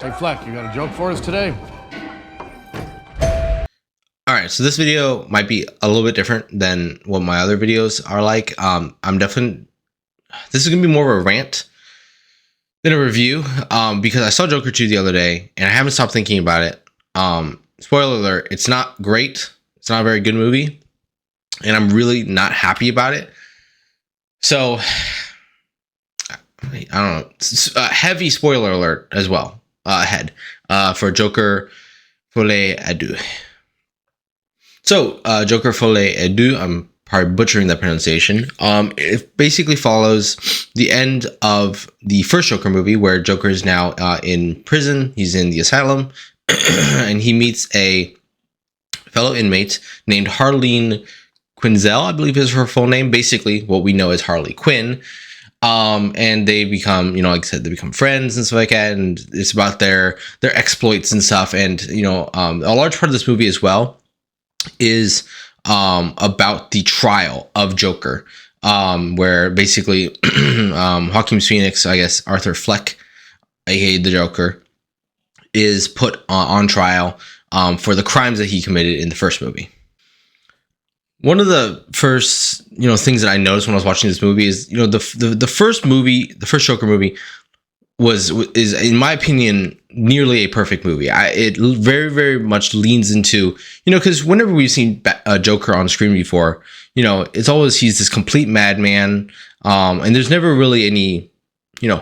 Hey Fleck, you got a joke for us today? All right, so this video might be a little bit different than what my other videos are like. This is gonna be more of a rant than a review, because I saw Joker 2 the other day and I haven't stopped thinking about it. Spoiler alert, it's not great. It's not a very good movie, and I'm really not happy about it. So, I don't know. Heavy spoiler alert as well ahead for Joker Folie à Deux. So, Joker Folie à Deux, I'm probably butchering that pronunciation. It basically follows the end of the first Joker movie, where Joker is now in prison. He's in the asylum, and he meets a fellow inmate named Harleen Quinzel, I believe is her full name. Basically, what we know as Harley Quinn. And they become, like I said, they become friends and stuff like that. And it's about their exploits and stuff. And, a large part of this movie as well is about the trial of Joker, where basically Joaquin Phoenix, I guess Arthur Fleck, aka the Joker, is put on trial for the crimes that he committed in the first movie. One of the first, things that I noticed when I was watching this movie is, the first movie, the first Joker movie is in my opinion nearly a perfect movie. It very, very much leans into, because whenever we've seen Joker on screen before, it's always he's this complete madman, and there's never really any,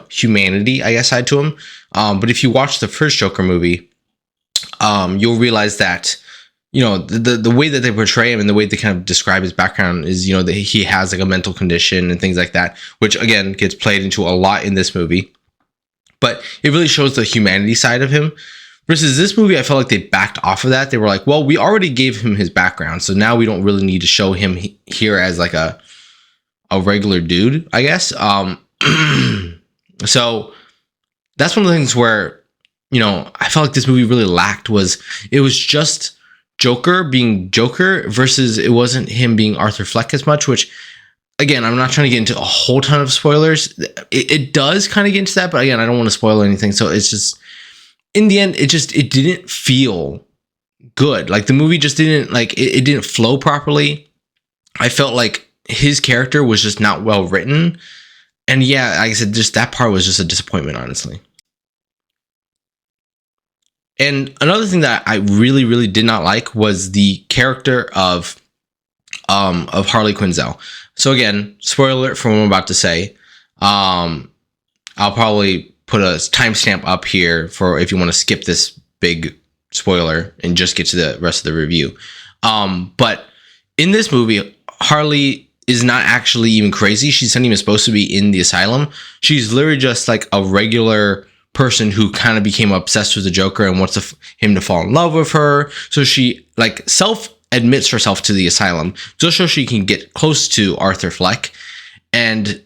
humanity, I guess, side to him. But if you watch the first Joker movie, you'll realize that, the way that they portray him and the way they kind of describe his background is, that he has like a mental condition and things like that, which again gets played into a lot in this movie. But it really shows the humanity side of him. Versus this movie, I felt like they backed off of that. They were like, well, we already gave him his background, so now we don't really need to show him here as like a regular dude, I guess. So that's one of the things where, I felt like this movie really lacked it was just Joker being Joker versus it wasn't him being Arthur Fleck as much, which, again, I'm not trying to get into a whole ton of spoilers. It does kind of get into that, but again, I don't want to spoil anything. So it's just, in the end, it didn't feel good. Like the movie just didn't, it didn't flow properly. I felt like his character was just not well written. And yeah, like I said, just that part was just a disappointment, honestly. And another thing that I really, really did not like was the character of Harley Quinzel. So again, spoiler alert for what I'm about to say. I'll probably put a timestamp up here for if you want to skip this big spoiler and just get to the rest of the review. But in this movie, Harley is not actually even crazy. She's not even supposed to be in the asylum. She's literally just like a regular person who kind of became obsessed with the Joker and wants him to fall in love with her. So she admits herself to the asylum just so she can get close to Arthur Fleck. And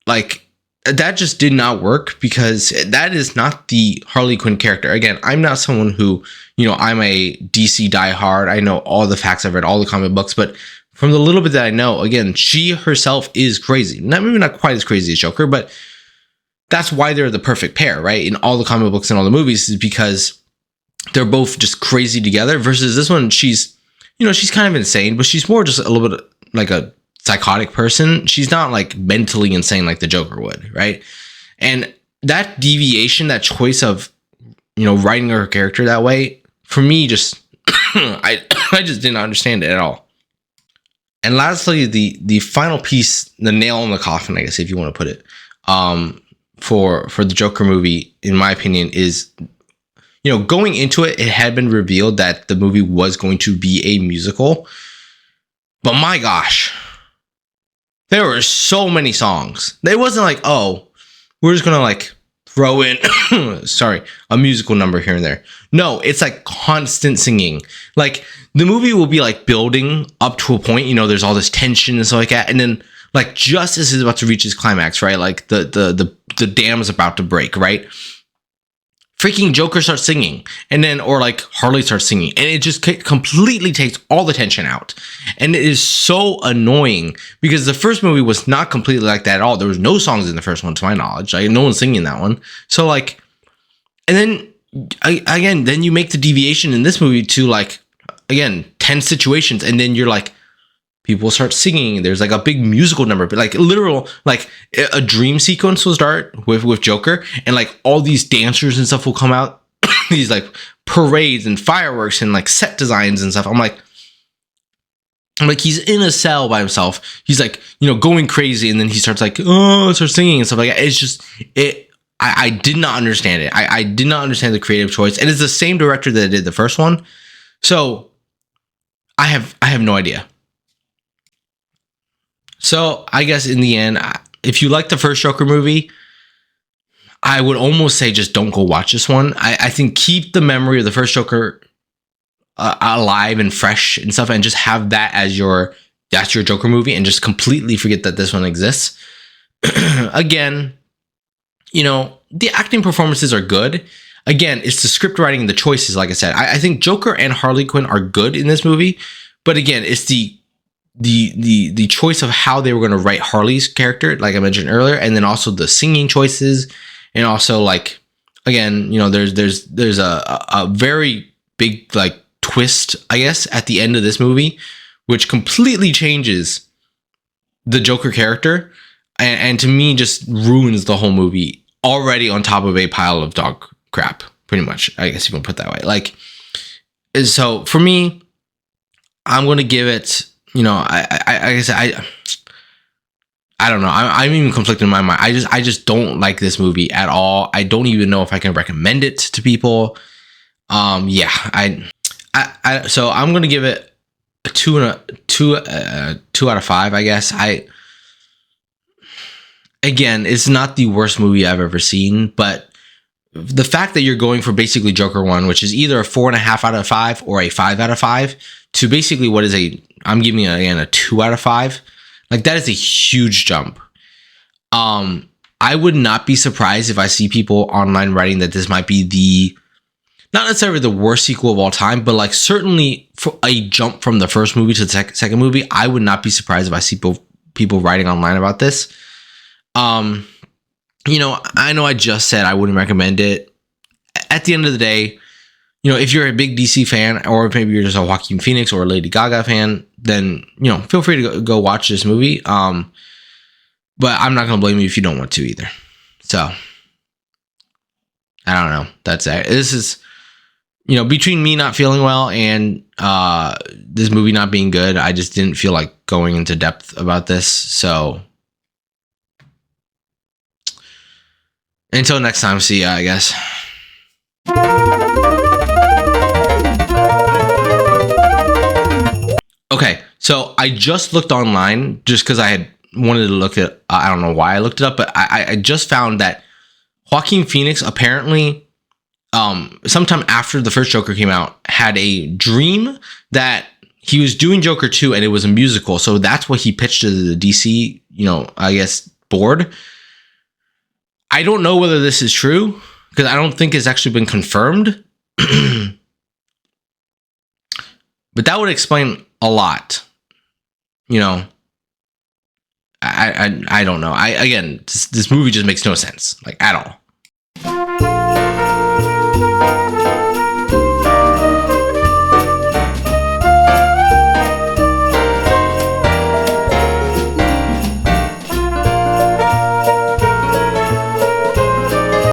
that just did not work, because that is not the Harley Quinn character. Again, I'm not someone who, I'm a DC diehard. I know all the facts. I've read all the comic books, but from the little bit that I know, again, she herself is crazy. Maybe not quite as crazy as Joker, but that's why they're the perfect pair, right? In all the comic books and all the movies, is because they're both just crazy together. Versus this one, she's kind of insane, but she's more just a little bit like a psychotic person. She's not like mentally insane like the Joker would, right? And that deviation, that choice of, writing her character that way, for me, just I just didn't understand it at all. And lastly, the final piece, the nail in the coffin, I guess, if you want to put it, for the Joker movie, in my opinion, is, going into it, it had been revealed that the movie was going to be a musical. But my gosh, there were so many songs. It wasn't like, oh, we're just going to throw in, a musical number here and there. No, it's like constant singing. Like the movie will be building up to a point, there's all this tension and stuff like that. And then just as it's about to reach its climax, right? The dam is about to break, right? Freaking Joker starts singing, and then, or Harley starts singing, and it just completely takes all the tension out. And it is so annoying, because the first movie was not completely like that at all. There was no songs in the first one, to my knowledge. No one's singing that one. So and then again, then you make the deviation in this movie to like, again, 10 situations, and then you're like, people start singing. There's like a big musical number, but like literal, like a dream sequence will start with Joker, and like all these dancers and stuff will come out, these like parades and fireworks and like set designs and stuff. I'm like, he's in a cell by himself. He's like, going crazy, and then he starts like, starts singing and stuff like that. It's just I did not understand it. I did not understand the creative choice, and it's the same director that did the first one, so I have no idea. So I guess in the end, if you like the first Joker movie, I would almost say just don't go watch this one. I think keep the memory of the first Joker alive and fresh and stuff, and just have that as your Joker movie, and just completely forget that this one exists. Again, the acting performances are good. Again, it's the script writing and the choices. Like I said, I think Joker and Harley Quinn are good in this movie, but again, it's the choice of how they were going to write Harley's character, like I mentioned earlier, and then also the singing choices, and also like, again, there's a very big like twist, I guess, at the end of this movie, which completely changes the Joker character, and to me just ruins the whole movie already on top of a pile of dog crap, pretty much, I guess you can put it that way. Like, so for me, I'm going to give it, I don't know. I'm even conflicted in my mind. I just don't like this movie at all. I don't even know if I can recommend it to people. Yeah, so I'm going to give it a 2 out of 5, I guess. Again, it's not the worst movie I've ever seen, but the fact that you're going for basically Joker 1, which is either a 4.5 out of 5 or a 5 out of 5, to basically what is I'm giving it again a 2 out of 5. Like, that is a huge jump. I would not be surprised if I see people online writing that this might be not necessarily the worst sequel of all time, but like certainly for a jump from the first movie to the second movie. I would not be surprised if I see people writing online about this. I know I just said I wouldn't recommend it. At the end of the day, if you're a big DC fan, or maybe you're just a Joaquin Phoenix or a Lady Gaga fan, then, feel free to go watch this movie. But I'm not going to blame you if you don't want to either. So, I don't know. That's it. This is, between me not feeling well and this movie not being good, I just didn't feel like going into depth about this. So, until next time, see ya, I guess. Okay, so I just looked online just because I had wanted to look at, I don't know why I looked it up, but I just found that Joaquin Phoenix apparently, sometime after the first Joker came out, had a dream that he was doing Joker 2 and it was a musical. So that's what he pitched to the DC, I guess, board. I don't know whether this is true, because I don't think it's actually been confirmed. But that would explain a lot. I don't know. Again, this movie just makes no sense, like, at all.